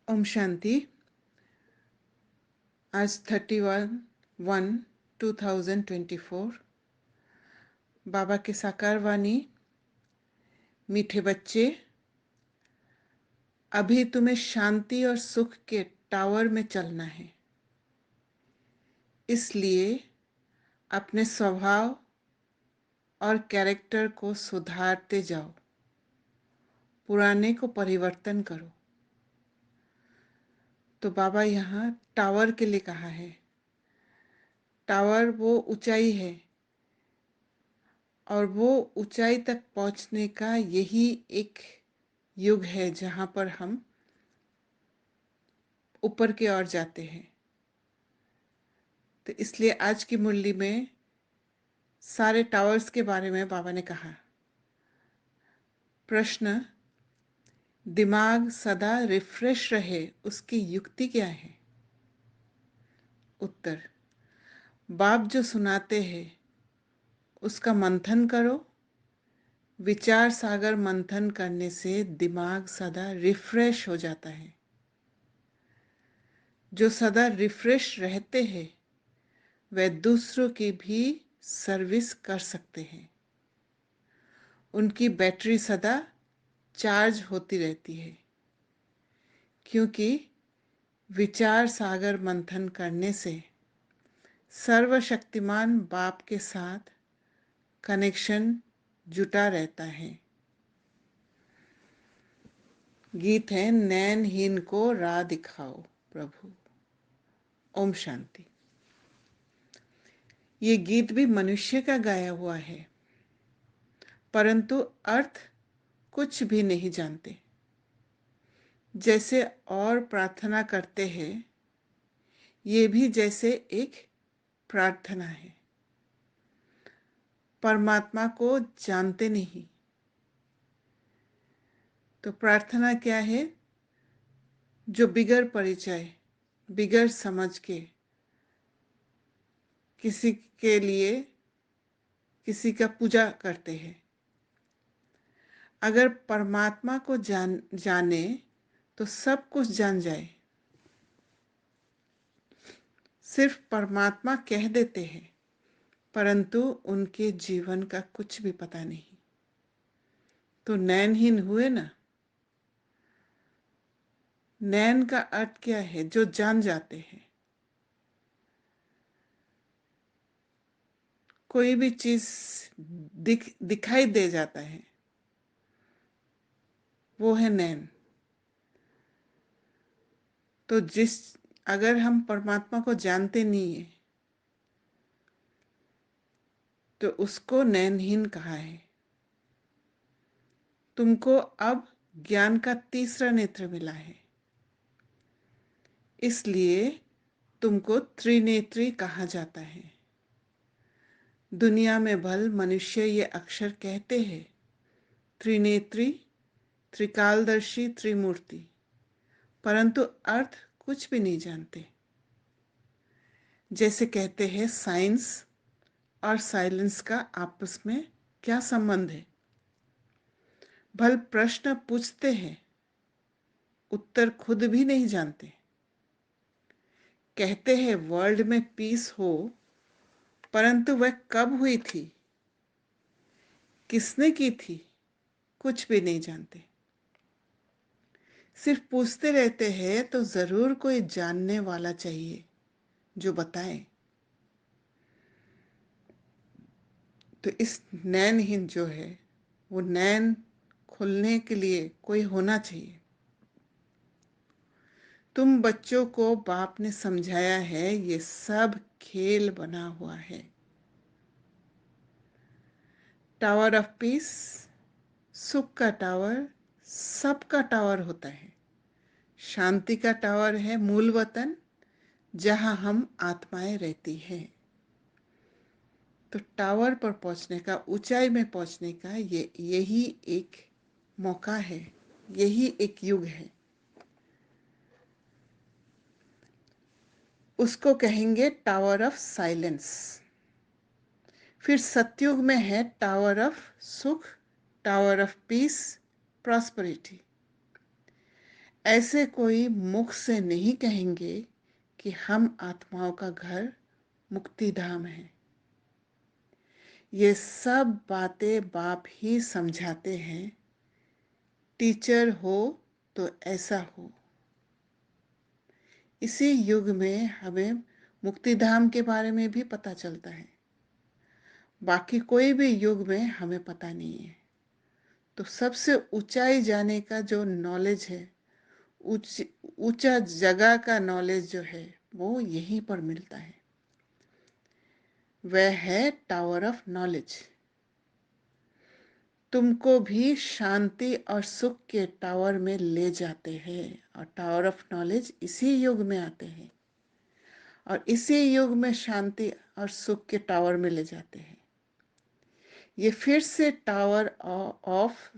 ओम शांति। आज 31/1/2024 बाबा के साकार वाणी। मीठे बच्चे, अभी तुम्हें शांति और सुख के टावर में चलना है। इसलिए अपने स्वभाव और कैरेक्टर को सुधारते जाओ, पुराने को परिवर्तन करो। तो बाबा यहाँ टावर के लिए कहा है। टावर वो ऊंचाई है और वो ऊंचाई तक पहुंचने का यही एक युग है जहाँ पर हम ऊपर की ओर जाते हैं। तो इसलिए आज की मुरली में सारे टावर्स के बारे में बाबा ने कहा। प्रश्न, दिमाग सदा रिफ्रेश रहे उसकी युक्ति क्या है? उत्तर, बाप जो सुनाते हैं उसका मंथन करो। विचार सागर मंथन करने से दिमाग सदा रिफ्रेश हो जाता है। जो सदा रिफ्रेश रहते हैं वे दूसरों की भी सर्विस कर सकते हैं। उनकी बैटरी सदा चार्ज होती रहती है, क्योंकि विचार सागर मंथन करने से सर्वशक्तिमान बाप के साथ कनेक्शन जुटा रहता है। गीत है, नैनहीन को राह दिखाओ प्रभु। ओम शांति। ये गीत भी मनुष्य का गाया हुआ है, परंतु अर्थ कुछ भी नहीं जानते। जैसे और प्रार्थना करते हैं, ये भी जैसे एक प्रार्थना है। परमात्मा को जानते नहीं तो प्रार्थना क्या है? जो बिगर परिचय, बिगर समझ के किसी के लिए किसी का पूजा करते हैं। अगर परमात्मा को जाने तो सब कुछ जान जाए। सिर्फ परमात्मा कह देते हैं, परंतु उनके जीवन का कुछ भी पता नहीं। तो नैनहीन हुए ना। नैन का अर्थ क्या है? जो जान जाते हैं। कोई भी चीज दिखाई दे जाता है, वो है नैन। तो अगर हम परमात्मा को जानते नहीं है तो उसको नैनहीन कहा है। तुमको अब ज्ञान का तीसरा नेत्र मिला है, इसलिए तुमको त्रिनेत्री कहा जाता है। दुनिया में भल मनुष्य ये अक्षर कहते हैं, त्रिनेत्री, त्रिकालदर्शी, त्रिमूर्ति, परंतु अर्थ कुछ भी नहीं जानते। जैसे कहते हैं साइंस और साइलेंस का आपस में क्या संबंध है? भल प्रश्न पूछते हैं, उत्तर खुद भी नहीं जानते। कहते हैं वर्ल्ड में पीस हो, परंतु वह कब हुई थी, किसने की थी, कुछ भी नहीं जानते। सिर्फ पूछते रहते हैं तो जरूर कोई जानने वाला चाहिए जो बताए। तो इस नैनहीन जो है वो नैन खुलने के लिए कोई होना चाहिए। तुम बच्चों को बाप ने समझाया है ये सब खेल बना हुआ है। टावर ऑफ पीस, सुख का टावर सबका टावर होता है। शांति का टावर है मूल वतन, जहां हम आत्माएं रहती हैं। तो टावर पर पहुंचने का, ऊंचाई में पहुंचने का यही एक मौका है, यही एक युग है। उसको कहेंगे टावर ऑफ साइलेंस। फिर सतयुग में है टावर ऑफ सुख, टावर ऑफ पीस, प्रॉस्पेरिटी। ऐसे कोई मुख से नहीं कहेंगे कि हम आत्माओं का घर मुक्ति धाम है। ये सब बातें बाप ही समझाते हैं। टीचर हो तो ऐसा हो। इसी युग में हमें मुक्तिधाम के बारे में भी पता चलता है, बाकी कोई भी युग में हमें पता नहीं है। तो सबसे ऊंचाई जाने का जो नॉलेज है, ऊंचा जगह का नॉलेज जो है, वो यहीं पर मिलता है। वह है टावर ऑफ नॉलेज। तुमको भी शांति और सुख के टावर में ले जाते हैं, और टावर ऑफ नॉलेज इसी युग में आते हैं, और इसी युग में शांति और सुख के टावर में ले जाते हैं। ये फिर से टावर ऑफ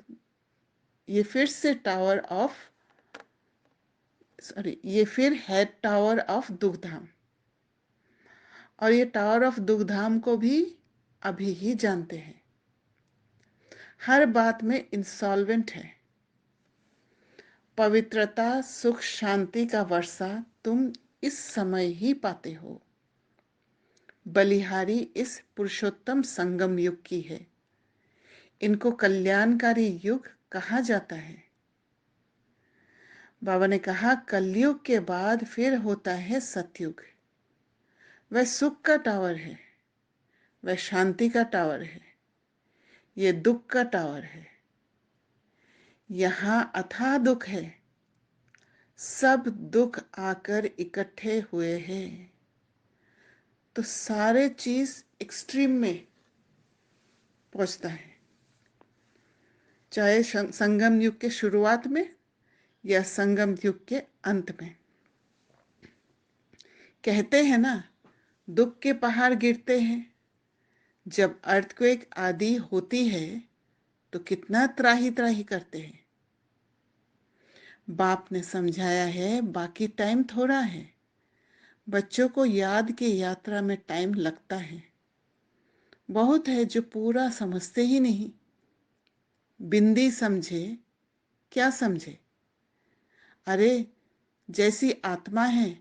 ये फिर है टावर ऑफ दुखधाम, और ये टावर ऑफ दुखधाम को भी अभी ही जानते हैं। हर बात में इंसॉल्वेंट है। पवित्रता सुख शांति का वर्षा तुम इस समय ही पाते हो। बलिहारी इस पुरुषोत्तम संगम युग की है। इनको कल्याणकारी युग कहा जाता है। बाबा ने कहा, कलयुग के बाद फिर होता है सतयुग। वह सुख का टावर है, वह शांति का टावर है, ये दुख का टावर है। यहाँ अथाह दुख है। सब दुख आकर इकट्ठे हुए हैं। तो सारे चीज एक्सट्रीम में पहुंचता है, चाहे संगम युग के शुरुआत में या संगम युग के अंत में। कहते हैं ना, दुख के पहाड़ गिरते हैं। जब अर्थक्वेक आदि होती है तो कितना त्राही त्राही करते हैं। बाप ने समझाया है, बाकी टाइम थोड़ा है। बच्चों को याद की यात्रा में टाइम लगता है। बहुत है जो पूरा समझते ही नहीं। बिंदी समझे, क्या समझे? अरे, जैसी आत्मा है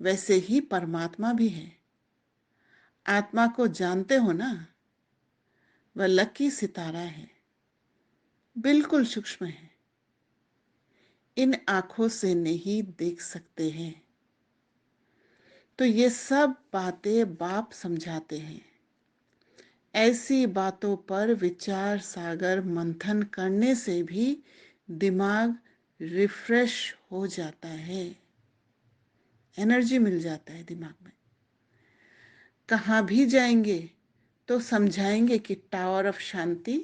वैसे ही परमात्मा भी है। आत्मा को जानते हो ना, वह लकी सितारा है, बिल्कुल सूक्ष्म है। इन आंखों से नहीं देख सकते हैं। तो ये सब बातें बाप समझाते हैं। ऐसी बातों पर विचार सागर मंथन करने से भी दिमाग रिफ्रेश हो जाता है, एनर्जी मिल जाता है दिमाग में। कहाँ भी जाएंगे तो समझाएंगे कि tower of Shanti,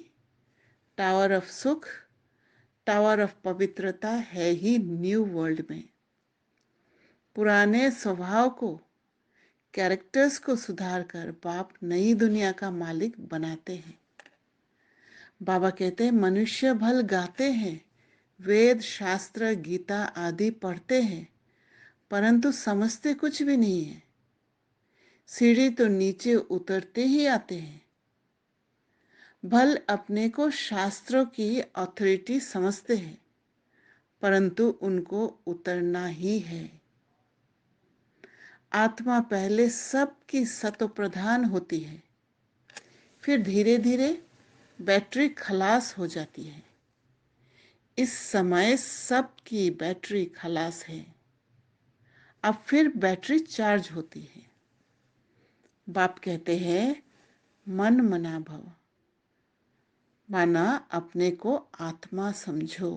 tower of सुख, टावर ऑफ पवित्रता है ही न्यू वर्ल्ड में। पुराने स्वभाव को, कैरेक्टर्स को सुधार कर बाप नई दुनिया का मालिक बनाते हैं। बाबा कहते हैं, मनुष्य भल गाते हैं, वेद शास्त्र गीता आदि पढ़ते हैं, परंतु समझते कुछ भी नहीं है। सीढ़ी तो नीचे उतरते ही आते हैं। भल अपने को शास्त्रों की अथॉरिटी समझते हैं, परंतु उनको उतरना ही है। आत्मा पहले सबकी सतो प्रधान होती है, फिर धीरे धीरे बैटरी खलास हो जाती है। इस समय सबकी बैटरी खलास है, अब फिर बैटरी चार्ज होती है। बाप कहते हैं, मन मना भव, माना अपने को आत्मा समझो।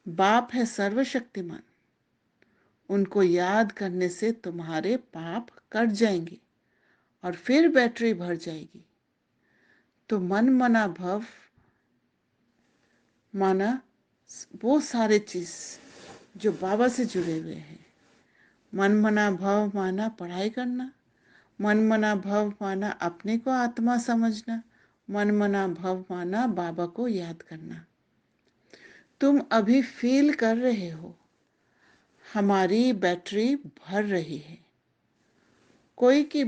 बाप है सर्वशक्तिमान, उनको याद करने से तुम्हारे पाप कट जाएंगे और फिर बैटरी भर जाएगी। तो मन मना भव माना वो सारे चीज जो बाबा से जुड़े हुए हैं। मन मना भव माना पढ़ाई करना, मन मना भव माना अपने को आत्मा समझना, मन मना भव माना बाबा को याद करना। तुम अभी फील कर रहे हो, हमारी बैटरी भर रही है। कोई की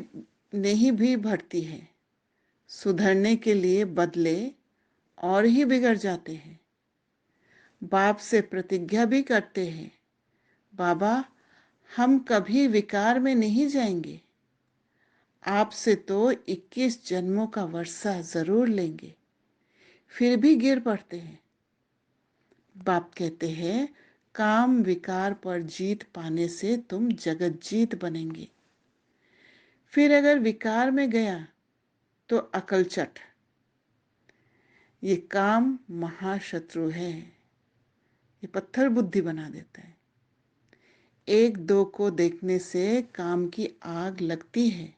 नहीं भी भरती है, सुधरने के लिए बदले और ही बिगड़ जाते हैं। बाप से प्रतिज्ञा भी करते हैं, बाबा हम कभी विकार में नहीं जाएंगे, आपसे तो 21 जन्मों का वर्षा जरूर लेंगे, फिर भी गिर पड़ते हैं। बाप कहते हैं, काम विकार पर जीत पाने से तुम जगत जीत बनेंगे। फिर अगर विकार में गया तो अकल चट। ये काम महाशत्रु है, ये पत्थर बुद्धि बना देता है। एक दो को देखने से काम की आग लगती है।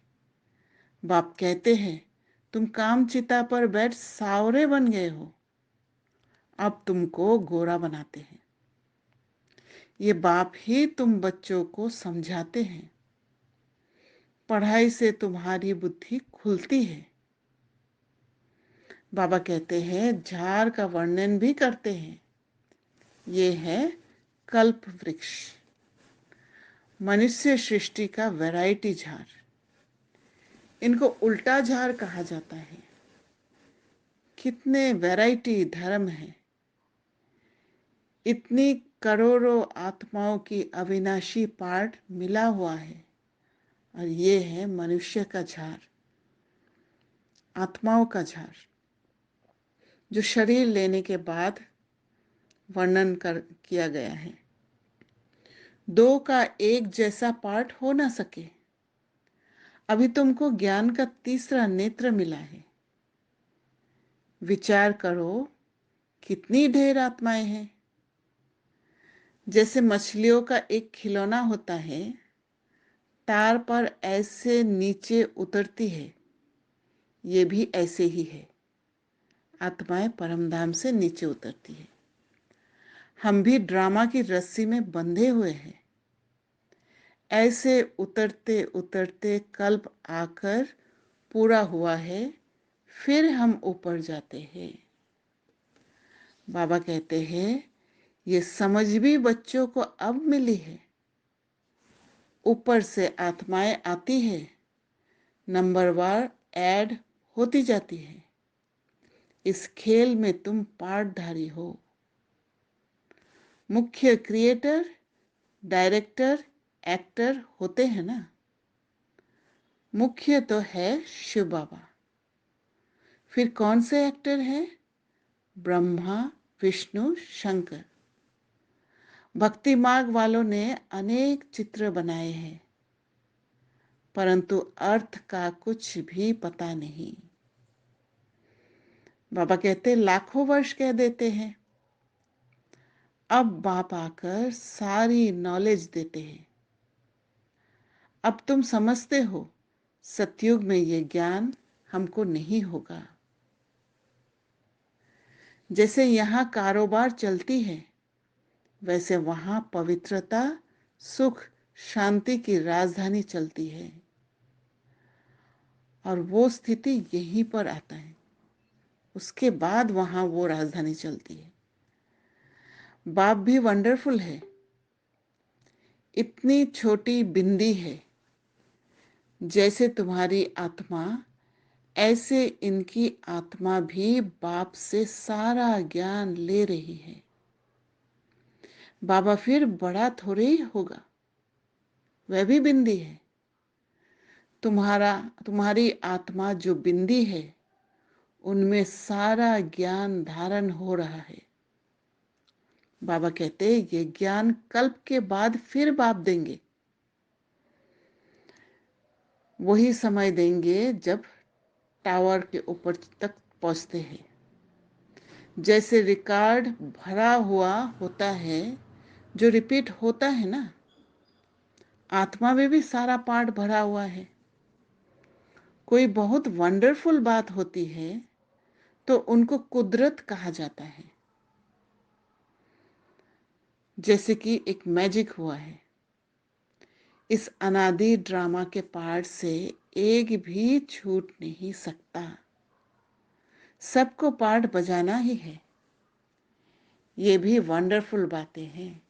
बाप कहते हैं, तुम काम चिता पर बैठ सावरे बन गए हो, अब तुमको गोरा बनाते हैं। ये बाप ही तुम बच्चों को समझाते हैं। पढ़ाई से तुम्हारी बुद्धि खुलती है। बाबा कहते हैं, झाड़ का वर्णन भी करते हैं। ये है कल्प वृक्ष, मनुष्य सृष्टि का वैरायटी झाड़। इनको उल्टा झाड़ कहा जाता है। कितने वैरायटी धर्म है, इतनी करोड़ों आत्माओं की अविनाशी पार्ट मिला हुआ है, और ये है मनुष्य का झाड़, आत्माओं का झाड़, जो शरीर लेने के बाद वर्णन किया गया है। दो का एक जैसा पार्ट हो ना सके। अभी तुमको ज्ञान का तीसरा नेत्र मिला है। विचार करो, कितनी ढेर आत्माएं हैं। जैसे मछलियों का एक खिलौना होता है, तार पर ऐसे नीचे उतरती है, ये भी ऐसे ही है। आत्माएं परमधाम से नीचे उतरती है। हम भी ड्रामा की रस्सी में बंधे हुए हैं। ऐसे उतरते उतरते कल्प आकर पूरा हुआ है, फिर हम ऊपर जाते हैं। बाबा कहते हैं, ये समझ भी बच्चों को अब मिली है। ऊपर से आत्माएं आती है, नंबरवार ऐड होती जाती है। इस खेल में तुम पार्टधारी हो। मुख्य क्रिएटर, डायरेक्टर, एक्टर होते हैं ना। मुख्य तो है शिव बाबा। फिर कौन से एक्टर हैं? ब्रह्मा, विष्णु, शंकर। भक्ति मार्ग वालों ने अनेक चित्र बनाए हैं, परंतु अर्थ का कुछ भी पता नहीं। बाबा कहते लाखों वर्ष कह देते हैं। अब बाप आकर सारी नॉलेज देते हैं। अब तुम समझते हो, सतयुग में ये ज्ञान हमको नहीं होगा। जैसे यहाँ कारोबार चलती है, वैसे वहाँ पवित्रता, सुख, शांति की राजधानी चलती है। और वो स्थिति यहीं पर आता है, उसके बाद वहाँ वो राजधानी चलती है। बाप भी वंडरफुल है। इतनी छोटी बिंदी है, जैसे तुम्हारी आत्मा, ऐसे इनकी आत्मा भी बाप से सारा ज्ञान ले रही है। बाबा फिर बड़ा थोड़े ही होगा, वह भी बिंदी है। तुम्हारी आत्मा जो बिंदी है, उनमें सारा ज्ञान धारण हो रहा है। बाबा कहते ये ज्ञान कल्प के बाद फिर बाप देंगे। वही समय देंगे जब टावर के ऊपर तक पहुंचते हैं। जैसे रिकॉर्ड भरा हुआ होता है, जो रिपीट होता है ना, आत्मा में भी सारा पार्ट भरा हुआ है। कोई बहुत वंडरफुल बात होती है तो उनको कुदरत कहा जाता है। जैसे कि एक मैजिक हुआ है। इस अनादि ड्रामा के पार्ट से एक भी छूट नहीं सकता। सबको पार्ट बजाना ही है। ये भी वंडरफुल बातें हैं,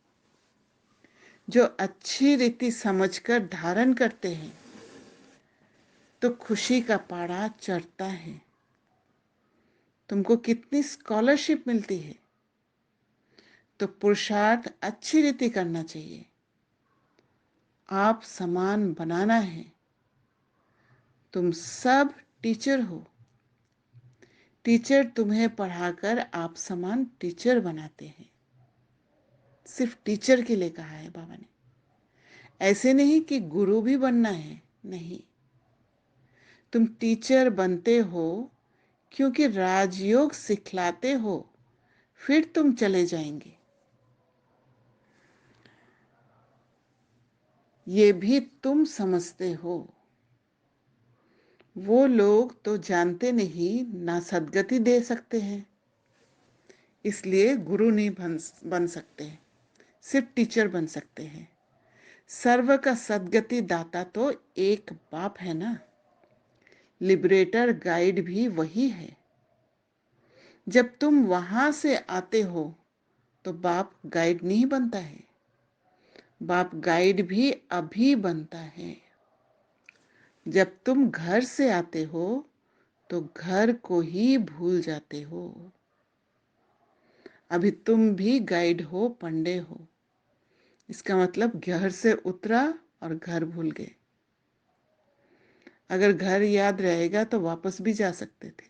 जो अच्छी रीति समझकर धारण करते हैं तो खुशी का पाड़ा चढ़ता है। तुमको कितनी स्कॉलरशिप मिलती है। तो पुरुषार्थ अच्छी रीति करना चाहिए। आप समान बनाना है। तुम सब टीचर हो। टीचर तुम्हें पढ़ाकर आप समान टीचर बनाते हैं। सिर्फ टीचर के लिए कहा है बाबा ने। ऐसे नहीं कि गुरु भी बनना है, नहीं। तुम टीचर बनते हो क्योंकि राजयोग सिखलाते हो, फिर तुम चले जाएंगे। ये भी तुम समझते हो। वो लोग तो जानते नहीं ना सद्गति दे सकते हैं, इसलिए गुरु नहीं बन सकते, सिर्फ टीचर बन सकते हैं। सर्व का सद्गति दाता तो एक बाप है ना। लिबरेटर गाइड भी वही है। जब तुम वहां से आते हो तो बाप गाइड नहीं बनता है, बाप गाइड भी अभी बनता है। जब तुम घर से आते हो तो घर को ही भूल जाते हो। अभी तुम भी गाइड हो, पंडे हो। इसका मतलब घर से उतरा और घर भूल गए। अगर घर याद रहेगा तो वापस भी जा सकते थे,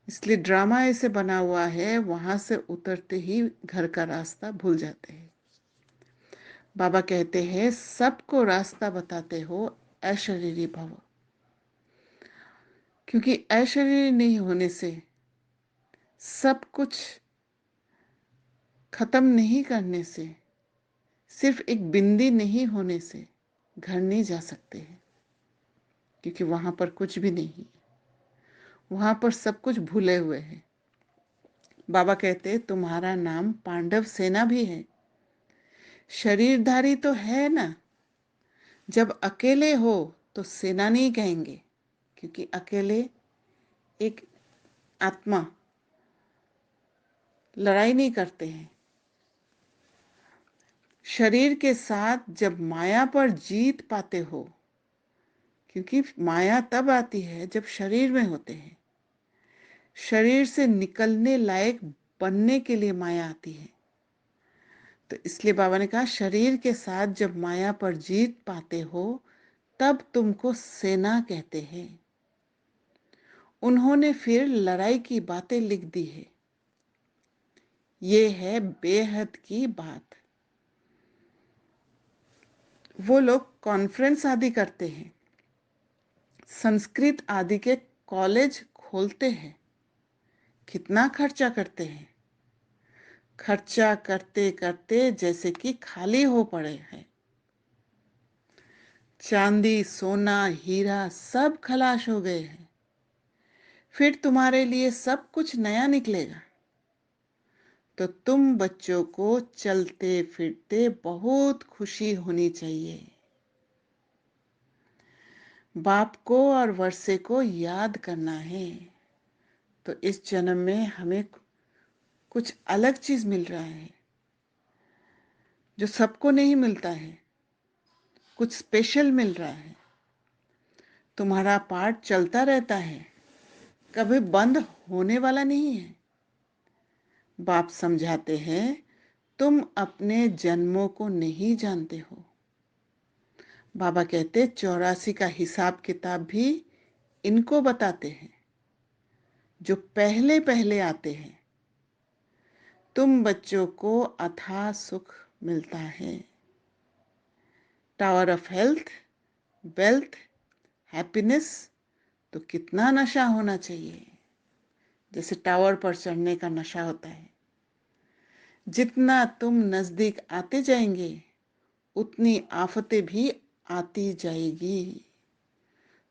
इसलिए ड्रामा ऐसे बना हुआ है, वहां से उतरते ही घर का रास्ता भूल जाते हैं। बाबा कहते हैं सबको रास्ता बताते हो अशरीरी भव, क्योंकि अशरीरी नहीं होने से, सब कुछ खत्म नहीं करने से, सिर्फ एक बिंदी नहीं होने से घर नहीं जा सकते हैं, क्योंकि वहां पर कुछ भी नहीं है, वहां पर सब कुछ भूले हुए हैं। बाबा कहते तुम्हारा नाम पांडव सेना भी है। शरीरधारी तो है ना। जब अकेले हो तो सेना नहीं कहेंगे, क्योंकि अकेले एक आत्मा लड़ाई नहीं करते हैं। शरीर के साथ जब माया पर जीत पाते हो, क्योंकि माया तब आती है जब शरीर में होते हैं। शरीर से निकलने लायक बनने के लिए माया आती है। तो इसलिए बाबा ने कहा शरीर के साथ जब माया पर जीत पाते हो तब तुमको सेना कहते हैं। उन्होंने फिर लड़ाई की बातें लिख दी है। ये है बेहद की बात। वो लोग कॉन्फ्रेंस आदि करते हैं, संस्कृत आदि के कॉलेज खोलते हैं, कितना खर्चा करते हैं। खर्चा करते करते जैसे कि खाली हो पड़े हैं। चांदी सोना हीरा सब खलाश हो गए हैं। फिर तुम्हारे लिए सब कुछ नया निकलेगा। तो तुम बच्चों को चलते फिरते बहुत खुशी होनी चाहिए। बाप को और वर्षे को याद करना है। तो इस जन्म में हमें कुछ अलग चीज मिल रहा है जो सबको नहीं मिलता है, कुछ स्पेशल मिल रहा है। तुम्हारा पाठ चलता रहता है, कभी बंद होने वाला नहीं है। बाप समझाते हैं तुम अपने जन्मों को नहीं जानते हो। बाबा कहते 84 का हिसाब किताब भी इनको बताते हैं जो पहले पहले आते हैं। तुम बच्चों को अथाह सुख मिलता है। Tower of health, wealth, happiness, तो कितना नशा होना चाहिए, जैसे टावर पर चढ़ने का नशा होता है। जितना तुम नजदीक आते जाएंगे उतनी आफतें भी आती जाएगी।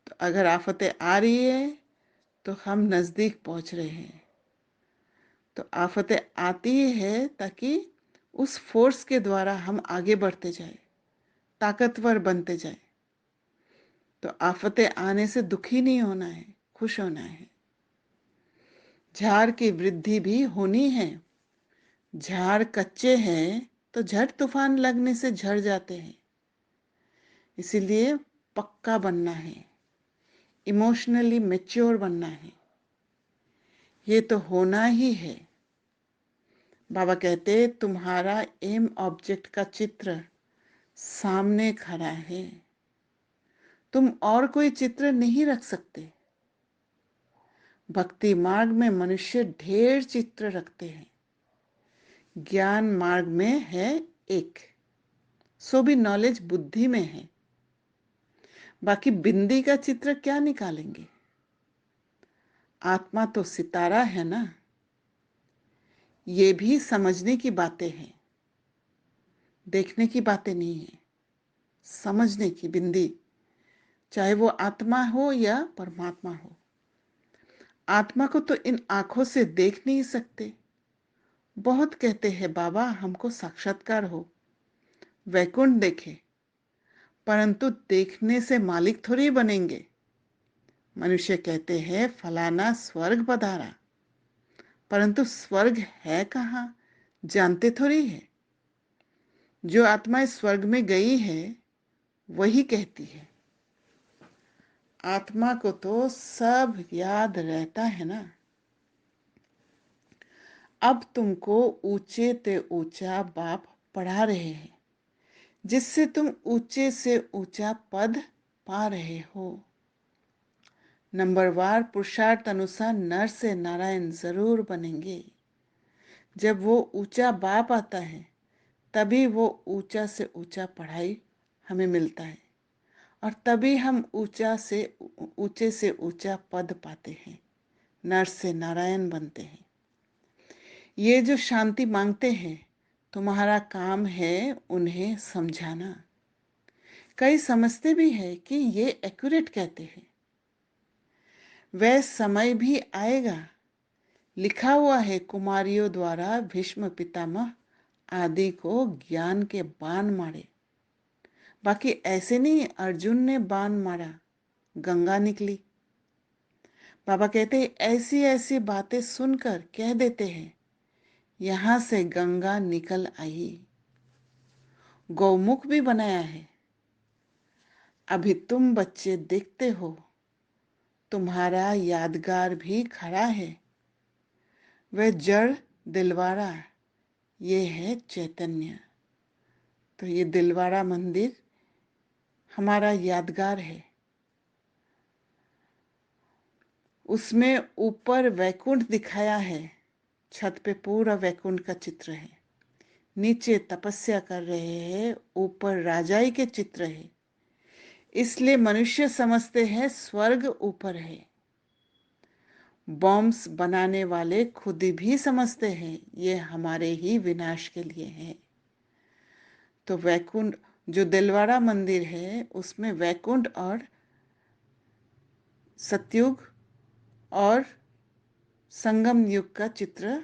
तो अगर आफतें आ रही है तो हम नजदीक पहुंच रहे हैं। तो आफतें आती है ताकि उस फोर्स के द्वारा हम आगे बढ़ते जाए, ताकतवर बनते जाए। तो आफतें आने से दुखी नहीं होना है, खुश होना है। झाड़ की वृद्धि भी होनी है। झाड़ कच्चे हैं तो झट तूफान लगने से झड़ जाते हैं। इसीलिए पक्का बनना है, इमोशनली मैच्योर बनना है। ये तो होना ही है। बाबा कहते तुम्हारा एम ऑब्जेक्ट का चित्र सामने खड़ा है, तुम और कोई चित्र नहीं रख सकते। भक्ति मार्ग में मनुष्य ढेर चित्र रखते हैं, ज्ञान मार्ग में है एक, सो भी नॉलेज बुद्धि में है। बाकी बिंदी का चित्र क्या निकालेंगे? आत्मा तो सितारा है ना। ये भी समझने की बातें हैं, देखने की बातें नहीं है, समझने की बिंदी, चाहे वो आत्मा हो या परमात्मा हो। आत्मा को तो इन आंखों से देख नहीं सकते। बहुत कहते हैं बाबा हमको साक्षात्कार हो, वैकुंठ देखे, परंतु देखने से मालिक थोड़ी बनेंगे। मनुष्य कहते हैं फलाना स्वर्ग पधारा, परंतु स्वर्ग है कहाँ जानते थोड़ी है। जो आत्मा स्वर्ग में गई है वही कहती है। आत्मा को तो सब याद रहता है ना। अब तुमको ऊंचे ते ऊंचा बाप पढ़ा रहे हैं, जिससे तुम ऊंचे से ऊंचा पद पा रहे हो। नंबरवार पुरुषार्थ अनुसार नर से नारायण जरूर बनेंगे। जब वो ऊंचा बाप आता है तभी वो ऊंचा से ऊंचा पढ़ाई हमें मिलता है, और तभी हम ऊंचे से ऊंचा पद पाते हैं, नर से नारायण बनते हैं। ये जो शांति मांगते हैं, तुम्हारा काम है उन्हें समझाना। कई समझते भी है कि ये एक्यूरेट कहते हैं। वह समय भी आएगा, लिखा हुआ है कुमारियों द्वारा भीष्म पितामह आदि को ज्ञान के बाण मारे। बाकी ऐसे नहीं अर्जुन ने बाण मारा, गंगा निकली। बाबा कहते हैं ऐसी ऐसी बातें सुनकर कह देते हैं यहां से गंगा निकल आई। गौमुख भी बनाया है। अभी तुम बच्चे देखते हो, तुम्हारा यादगार भी खड़ा है। वह जड़ दिलवाड़ा, ये है चैतन्य। तो ये दिलवाड़ा मंदिर हमारा यादगार है। उसमें ऊपर वैकुंठ दिखाया है, छत पे पूरा वैकुंठ का चित्र है। नीचे तपस्या कर रहे हैं, ऊपर राजाई के चित्र है। इसलिए मनुष्य समझते हैं स्वर्ग ऊपर है। बॉम्ब्स बनाने वाले खुद भी समझते हैं ये हमारे ही विनाश के लिए है। तो वैकुंठ जो दिलवाड़ा मंदिर है उसमें वैकुंठ और सतयुग और संगम युग का चित्र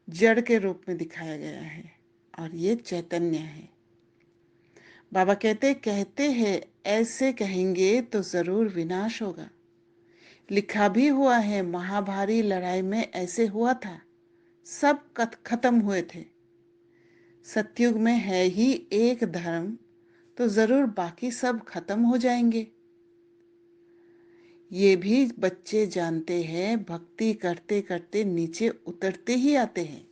जड़ के रूप में दिखाया गया है, और ये चैतन्य है। बाबा कहते हैं ऐसे कहेंगे तो जरूर विनाश होगा। लिखा भी हुआ है महाभारी लड़ाई में ऐसे हुआ था, सब खत्म हुए थे। सतयुग में है ही एक धर्म, तो जरूर बाकी सब खत्म हो जाएंगे। ये भी बच्चे जानते हैं, भक्ति करते करते नीचे उतरते ही आते हैं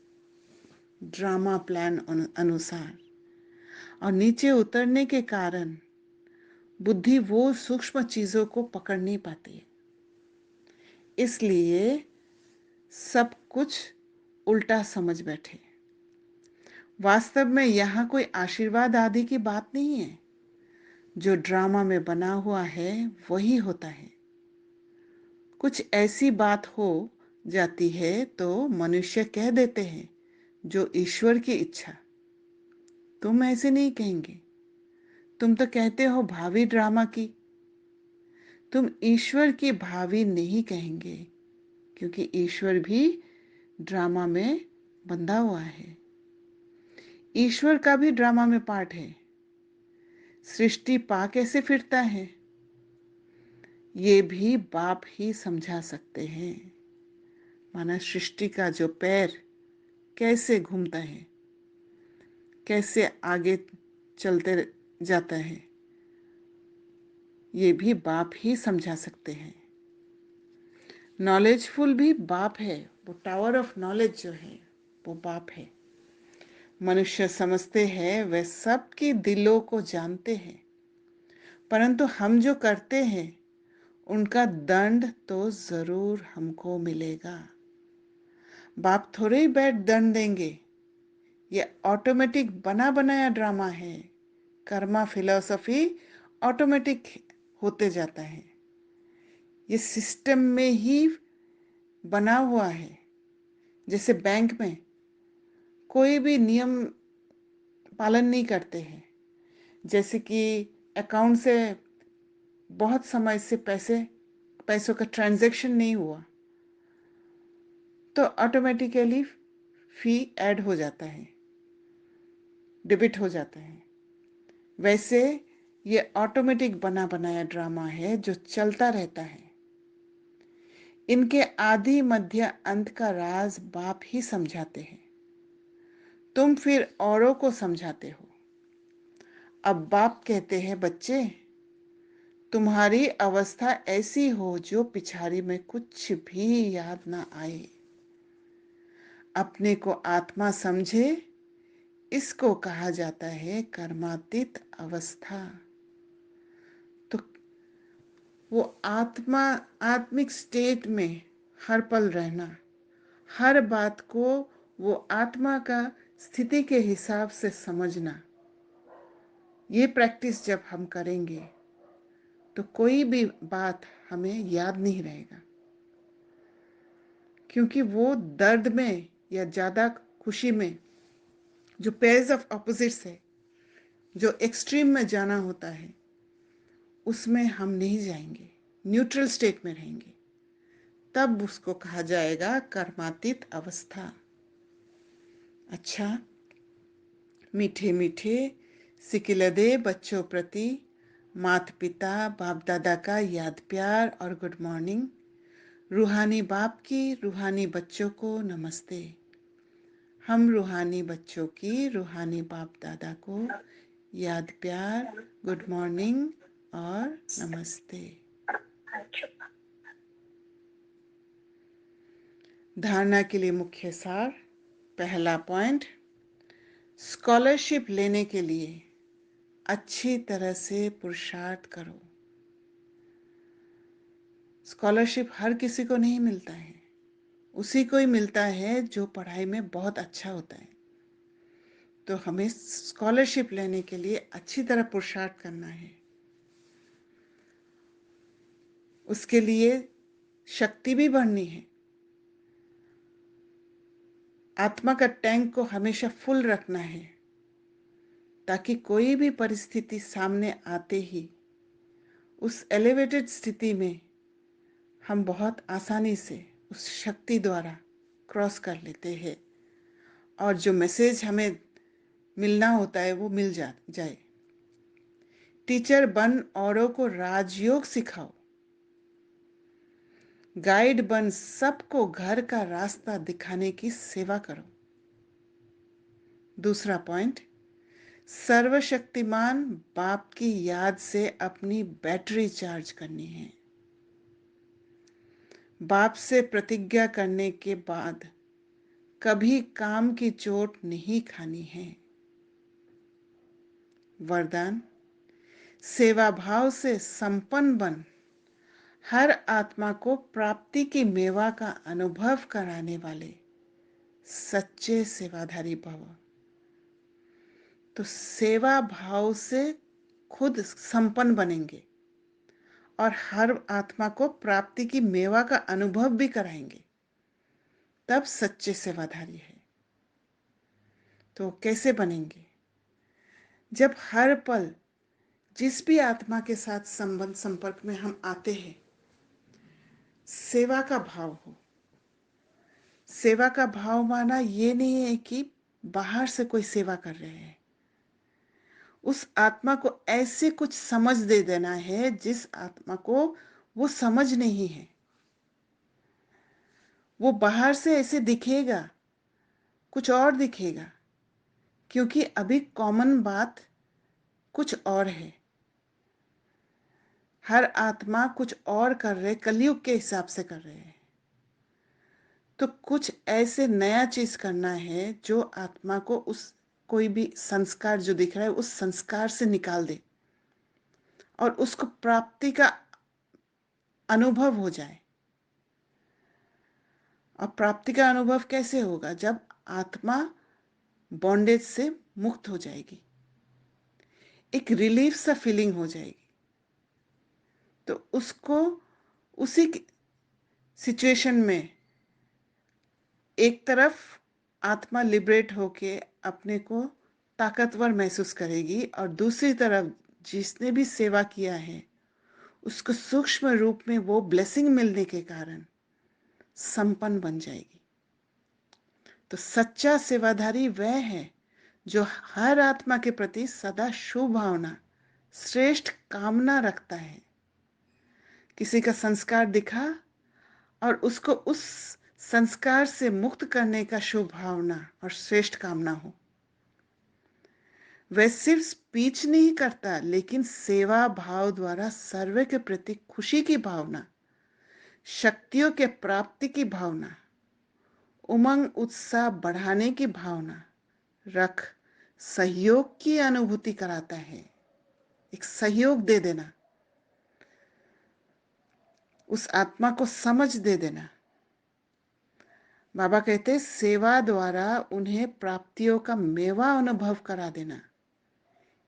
ड्रामा प्लान अनुसार। और नीचे उतरने के कारण बुद्धि वो सूक्ष्म चीजों को पकड़ नहीं पाती, इसलिए सब कुछ उल्टा समझ बैठे। वास्तव में यहाँ कोई आशीर्वाद आदि की बात नहीं है। जो ड्रामा में बना हुआ है वही होता है। कुछ ऐसी बात हो जाती है तो मनुष्य कह देते हैं जो ईश्वर की इच्छा। तुम ऐसे नहीं कहेंगे, तुम तो कहते हो भावी ड्रामा की। तुम ईश्वर की भावी नहीं कहेंगे, क्योंकि ईश्वर भी ड्रामा में बंधा हुआ है। ईश्वर का भी ड्रामा में पार्ट है। सृष्टि पा कैसे फिरता है ये भी बाप ही समझा सकते हैं। माना सृष्टि का जो पैर कैसे घूमता है, कैसे आगे चलते जाता है, ये भी बाप ही समझा सकते हैं। नॉलेजफुल भी बाप है, वो टावर ऑफ नॉलेज जो है वो बाप है। मनुष्य समझते हैं वे सबकी दिलों को जानते हैं, परंतु हम जो करते हैं उनका दंड तो जरूर हमको मिलेगा। बाप थोड़े ही बैठ दंड देंगे। ये ऑटोमेटिक बना बनाया ड्रामा है। कर्मा फिलॉसफी ऑटोमेटिक होते जाता है। ये सिस्टम में ही बना हुआ है। जैसे बैंक में कोई भी नियम पालन नहीं करते हैं, जैसे कि अकाउंट से बहुत समय से पैसों का ट्रांजैक्शन नहीं हुआ तो ऑटोमेटिकली फी ऐड हो जाता है, डेबिट हो जाता है। वैसे ये ऑटोमेटिक बना बनाया ड्रामा है जो चलता रहता है। इनके आदि मध्य अंत का राज बाप ही समझाते हैं, तुम फिर औरों को समझाते हो। अब बाप कहते हैं, बच्चे तुम्हारी अवस्था ऐसी हो जो पिछाड़ी में कुछ भी याद ना आए। अपने को आत्मा समझे, इसको कहा जाता है कर्मातीत अवस्था। तो वो आत्मिक स्टेट में हर पल रहना, हर बात को वो आत्मा का स्थिति के हिसाब से समझना, ये प्रैक्टिस जब हम करेंगे तो कोई भी बात हमें याद नहीं रहेगा, क्योंकि वो दर्द में या ज़्यादा खुशी में जो पेयर्स ऑफ ऑपोजिट्स है, जो एक्सट्रीम में जाना होता है, उसमें हम नहीं जाएंगे, न्यूट्रल स्टेट में रहेंगे। तब उसको कहा जाएगा कर्मातीत अवस्था। अच्छा, मीठे मीठे सिकिलदे बच्चों प्रति माता पिता बाप दादा का याद प्यार और गुड मॉर्निंग। रूहानी बाप की रूहानी बच्चों को नमस्ते। हम रूहानी बच्चों की रूहानी बाप दादा को याद प्यार, गुड मॉर्निंग और नमस्ते। धारणा के लिए मुख्य सार। पहला पॉइंट, स्कॉलरशिप लेने के लिए अच्छी तरह से पुरुषार्थ करो। स्कॉलरशिप हर किसी को नहीं मिलता है, उसी को ही मिलता है जो पढ़ाई में बहुत अच्छा होता है। तो हमें स्कॉलरशिप लेने के लिए अच्छी तरह पुरुषार्थ करना है। उसके लिए शक्ति भी बढ़नी है। आत्मा का टैंक को हमेशा फुल रखना है, ताकि कोई भी परिस्थिति सामने आते ही उस एलिवेटेड स्थिति में हम बहुत आसानी से उस शक्ति द्वारा क्रॉस कर लेते हैं और जो मैसेज हमें मिलना होता है वो मिल जाए। टीचर बन औरों को राजयोग सिखाओ। गाइड बन सबको घर का रास्ता दिखाने की सेवा करो। दूसरा पॉइंट, सर्वशक्तिमान बाप की याद से अपनी बैटरी चार्ज करनी है। बाप से प्रतिज्ञा करने के बाद कभी काम की चोट नहीं खानी है। वरदान, सेवा भाव से संपन्न बन हर आत्मा को प्राप्ति की मेवा का अनुभव कराने वाले सच्चे सेवाधारी भव। तो सेवा भाव से खुद संपन्न बनेंगे और हर आत्मा को प्राप्ति की मेवा का अनुभव भी कराएंगे, तब सच्चे सेवाधारी है। तो कैसे बनेंगे? जब हर पल जिस भी आत्मा के साथ संबंध संपर्क में हम आते हैं, सेवा का भाव हो। सेवा का भाव माना ये नहीं है कि बाहर से कोई सेवा कर रहे हैं। उस आत्मा को ऐसे कुछ समझ दे देना है जिस आत्मा को वो समझ नहीं है। वो बाहर से ऐसे दिखेगा, कुछ और दिखेगा, क्योंकि अभी कॉमन बात कुछ और है। हर आत्मा कुछ और कर रहे, कलयुग के हिसाब से कर रहे हैं। तो कुछ ऐसे नया चीज करना है जो आत्मा को उस कोई भी संस्कार जो दिख रहा है उस संस्कार से निकाल दे और उसको प्राप्ति का अनुभव हो जाए। और प्राप्ति का अनुभव कैसे होगा? जब आत्मा बॉन्डेज से मुक्त हो जाएगी, एक रिलीफ सा फीलिंग हो जाएगी। तो उसको उसी सिचुएशन में एक तरफ आत्मा लिबरेट होके अपने को ताकतवर महसूस करेगी और दूसरी तरफ जिसने भी सेवा किया है उसको सूक्ष्म रूप में वो ब्लेसिंग मिलने के कारण संपन्न बन जाएगी। तो सच्चा सेवाधारी वह है जो हर आत्मा के प्रति सदा शुभ भावना, श्रेष्ठ कामना रखता है। किसी का संस्कार दिखा और उसको उस संस्कार से मुक्त करने का शुभ भावना और श्रेष्ठ कामना हो। वह सिर्फ स्पीच नहीं करता लेकिन सेवा भाव द्वारा सर्वे के प्रति खुशी की भावना, शक्तियों के प्राप्ति की भावना, उमंग उत्साह बढ़ाने की भावना रख सहयोग की अनुभूति कराता है। एक सहयोग दे देना, उस आत्मा को समझ दे देना। बाबा कहते सेवा द्वारा उन्हें प्राप्तियों का मेवा अनुभव करा देना,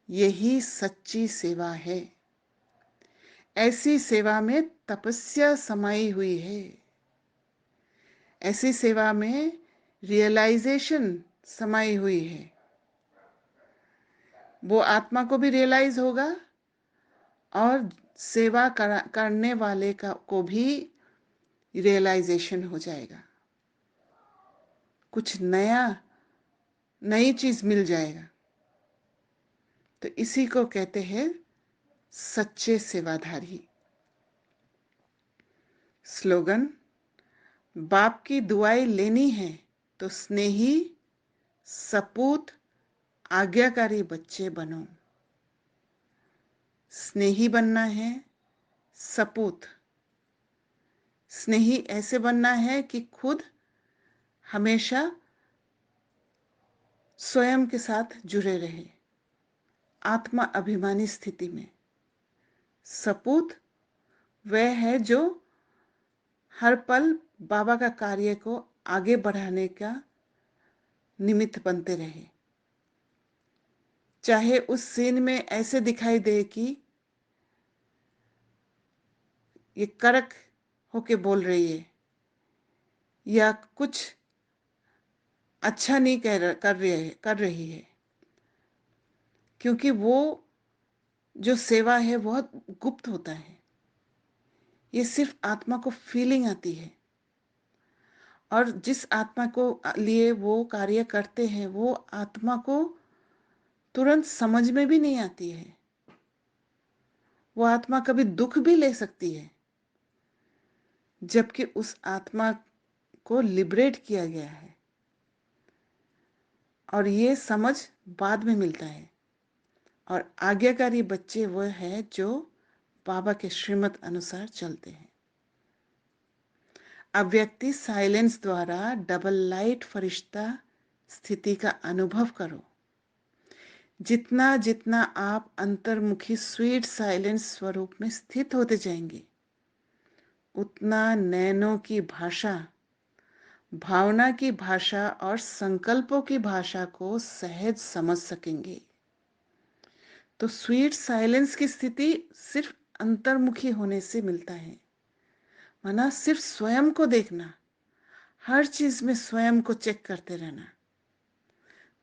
यही सच्ची सेवा है। ऐसी सेवा में तपस्या समाई हुई है। ऐसी सेवा में रियलाइजेशन समाई हुई है। वो आत्मा को भी रियलाइज होगा और सेवा करने वाले को भी रियलाइजेशन हो जाएगा। कुछ नई चीज मिल जाएगा। तो इसी को कहते हैं सच्चे सेवाधारी। स्लोगन, बाप की दुआएं लेनी है तो स्नेही, सपूत, आज्ञाकारी बच्चे बनो। स्नेही बनना है, सपूत। स्नेही ऐसे बनना है कि खुद हमेशा स्वयं के साथ जुड़े रहे, आत्मा अभिमानी स्थिति में। सपूत वह है जो हर पल बाबा का कार्य को आगे बढ़ाने का निमित्त बनते रहे। चाहे उस सीन में ऐसे दिखाई दे कि ये कड़क होके बोल रही है या कुछ अच्छा नहीं कर रही है, क्योंकि वो जो सेवा है बहुत गुप्त होता है। ये सिर्फ आत्मा को फीलिंग आती है और जिस आत्मा को लिए वो कार्य करते हैं वो आत्मा को तुरंत समझ में भी नहीं आती है। वो आत्मा कभी दुख भी ले सकती है, जबकि उस आत्मा को लिबरेट किया गया है और ये समझ बाद में मिलता है। और आज्ञाकारी बच्चे वो है जो बाबा के श्रीमत अनुसार चलते हैं। अव्यक्ति साइलेंस द्वारा डबल लाइट फरिश्ता स्थिति का अनुभव करो। जितना जितना आप अंतर्मुखी स्वीट साइलेंस स्वरूप में स्थित होते जाएंगे उतना नैनों की भाषा, भावना की भाषा और संकल्पों की भाषा को सहज समझ सकेंगे। तो स्वीट साइलेंस की स्थिति सिर्फ अंतर्मुखी होने से मिलता है। माना सिर्फ स्वयं को देखना, हर चीज में स्वयं को चेक करते रहना,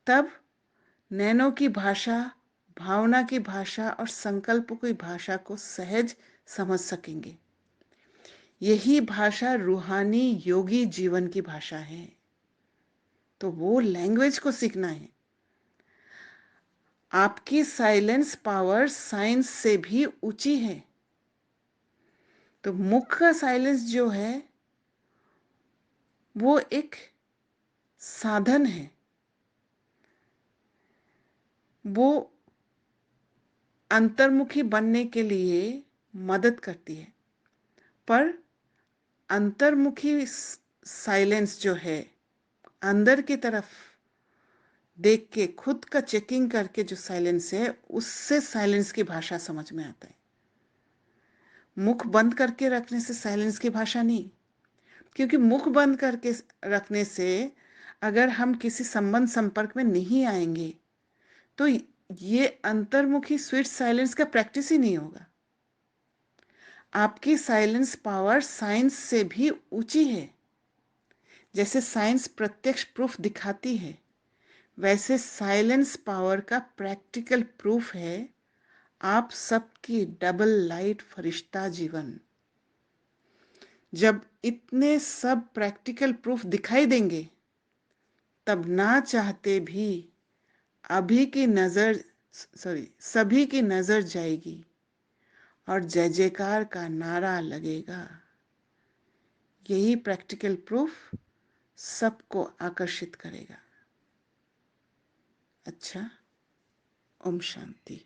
तब नैनों की भाषा, भावना की भाषा और संकल्प की भाषा को सहज समझ सकेंगे। यही भाषा रूहानी योगी जीवन की भाषा है। तो वो लैंग्वेज को सीखना है। आपकी साइलेंस पावर साइंस से भी ऊंची है। तो मुख का साइलेंस जो है वो एक साधन है, वो अंतर्मुखी बनने के लिए मदद करती है। पर अंतर्मुखी साइलेंस जो है, अंदर की तरफ देख के खुद का चेकिंग करके जो साइलेंस है, उससे साइलेंस की भाषा समझ में आता है। मुख बंद करके रखने से साइलेंस की भाषा नहीं, क्योंकि मुख बंद करके रखने से अगर हम किसी संबंध संपर्क में नहीं आएंगे तो ये अंतर्मुखी स्वीट साइलेंस का प्रैक्टिस ही नहीं होगा। आपकी साइलेंस पावर साइंस से भी ऊंची है। जैसे साइंस प्रत्यक्ष प्रूफ दिखाती है, वैसे साइलेंस पावर का प्रैक्टिकल प्रूफ है आप सबकी डबल लाइट फरिश्ता जीवन। जब इतने सब प्रैक्टिकल प्रूफ दिखाई देंगे, तब ना चाहते भी सभी की नजर जाएगी और जय जयकार का नारा लगेगा। यही प्रैक्टिकल प्रूफ सबको आकर्षित करेगा। अच्छा, ओम शांति।